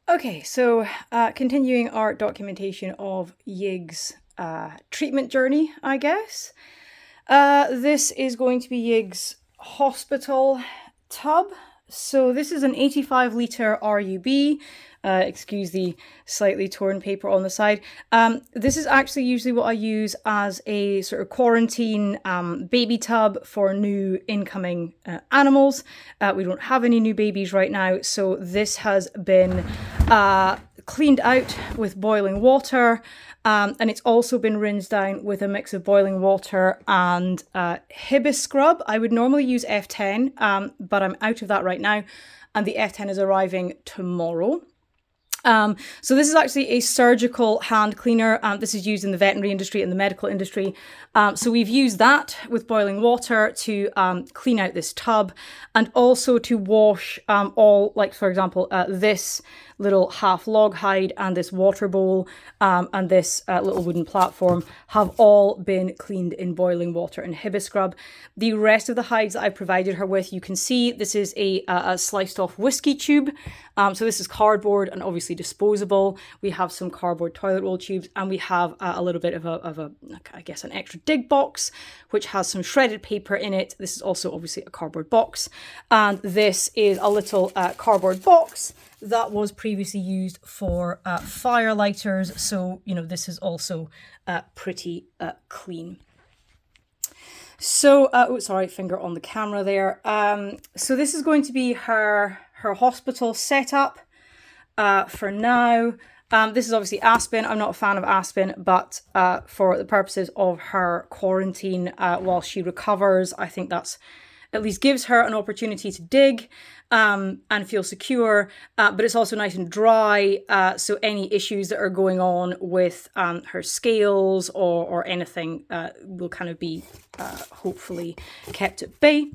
Okay, so continuing our documentation of Yig's treatment journey, I guess. This is going to be Yig's hospital tub. So this is an 85 litre RUB. Excuse the slightly torn paper on the side. This is actually usually what I use as a sort of quarantine baby tub for new incoming animals. We don't have any new babies right now, so this has been cleaned out with boiling water. And it's also been rinsed down with a mix of boiling water and Hibiscrub. I would normally use F10, but I'm out of that right now. And the F10 is arriving tomorrow. So this is actually a surgical hand cleaner. This is used in the veterinary industry and the medical industry. So we've used that with boiling water to clean out this tub and also to wash all, like for example, this little half log hide and this water bowl and this little wooden platform have all been cleaned in boiling water and Hibiscrub. The rest of the hides that I provided her with, you can see this is a sliced off whiskey tube. So this is cardboard and obviously disposable. We have some cardboard toilet roll tubes and we have a little bit of a, I guess, an extra dig box, which has some shredded paper in it. This is also obviously a cardboard box. And this is a little cardboard box that was previously used for fire lighters. So, you know, this is also pretty clean. So, oh, sorry, finger on the camera there. So this is going to be her hospital setup for now. This is obviously Aspen. I'm not a fan of Aspen, but for the purposes of her quarantine while she recovers, I think that's at least gives her an opportunity to dig and feel secure, but it's also nice and dry, so any issues that are going on with her scales or anything will kind of be hopefully kept at bay.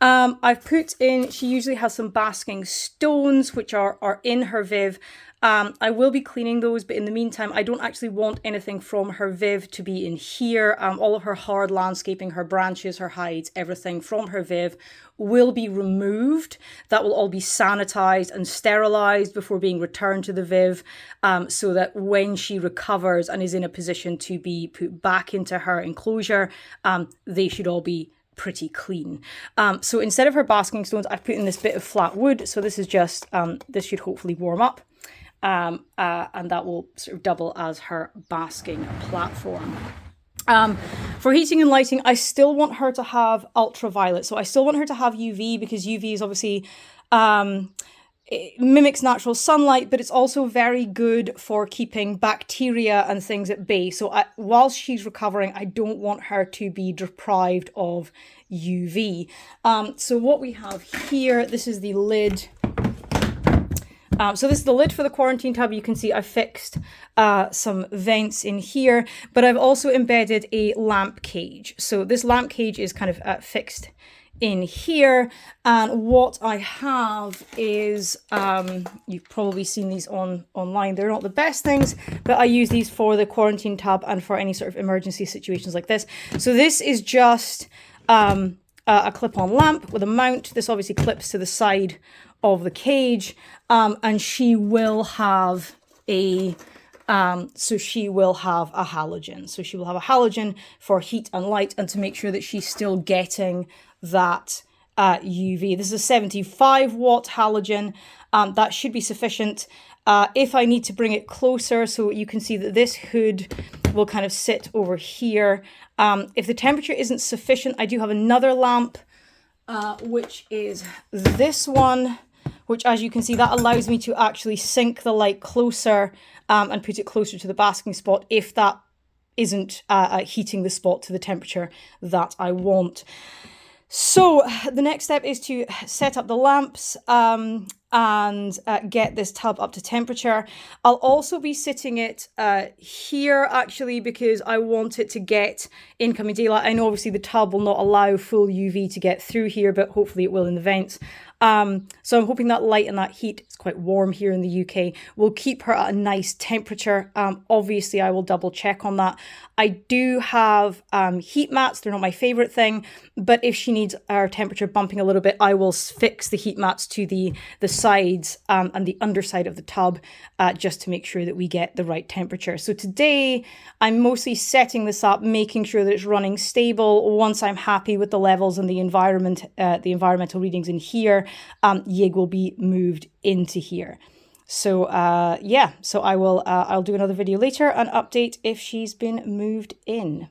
I've put in, she usually has some basking stones which are in her Viv. I will be cleaning those, but in the meantime, I don't actually want anything from her Viv to be in here. All of her hard landscaping, her branches, her hides, everything from her Viv will be removed. That will all be sanitized and sterilized before being returned to the Viv, so that when she recovers and is in a position to be put back into her enclosure, they should all be pretty clean. So instead of her basking stones, I've put in this bit of flat wood. So this is just, this should hopefully warm up. And that will sort of double as her basking platform. For heating and lighting, I still want her to have ultraviolet. So I still want her to have UV because UV is obviously, it mimics natural sunlight, but it's also very good for keeping bacteria and things at bay. So whilst she's recovering, I don't want her to be deprived of UV. So what we have here, this is the lid. So this is the lid for the quarantine tub. You can see I fixed some vents in here, but I've also embedded a lamp cage. So this lamp cage is kind of fixed in here. And what I have is, you've probably seen these online. They're not the best things, but I use these for the quarantine tub and for any sort of emergency situations like this. So this is just a clip-on lamp with a mount. This obviously clips to the side of the cage, and she will have a so she will have a halogen. So she will have a halogen for heat and light and to make sure that she's still getting that UV. This is a 75 watt halogen. That should be sufficient. If I need to bring it closer, so you can see that this hood will kind of sit over here. If the temperature isn't sufficient, I do have another lamp, which is this one, which, as you can see, that allows me to actually sink the light closer and put it closer to the basking spot if that isn't heating the spot to the temperature that I want. So the next step is to set up the lamps and get this tub up to temperature. I'll also be sitting it here actually because I want it to get incoming daylight. I know obviously the tub will not allow full UV to get through here, but hopefully it will in the vents. So I'm hoping that light and that heat, it's quite warm here in the UK, will keep her at a nice temperature. Obviously, I will double check on that. I do have heat mats. They're not my favorite thing, but if she needs our temperature bumping a little bit, I will fix the heat mats to the sides and the underside of the tub just to make sure that we get the right temperature. So today, I'm mostly setting this up, making sure that it's running stable. Once I'm happy with the levels and the environmental readings in here, Yig will be moved into here. So yeah, so I'll do another video later and update if she's been moved in.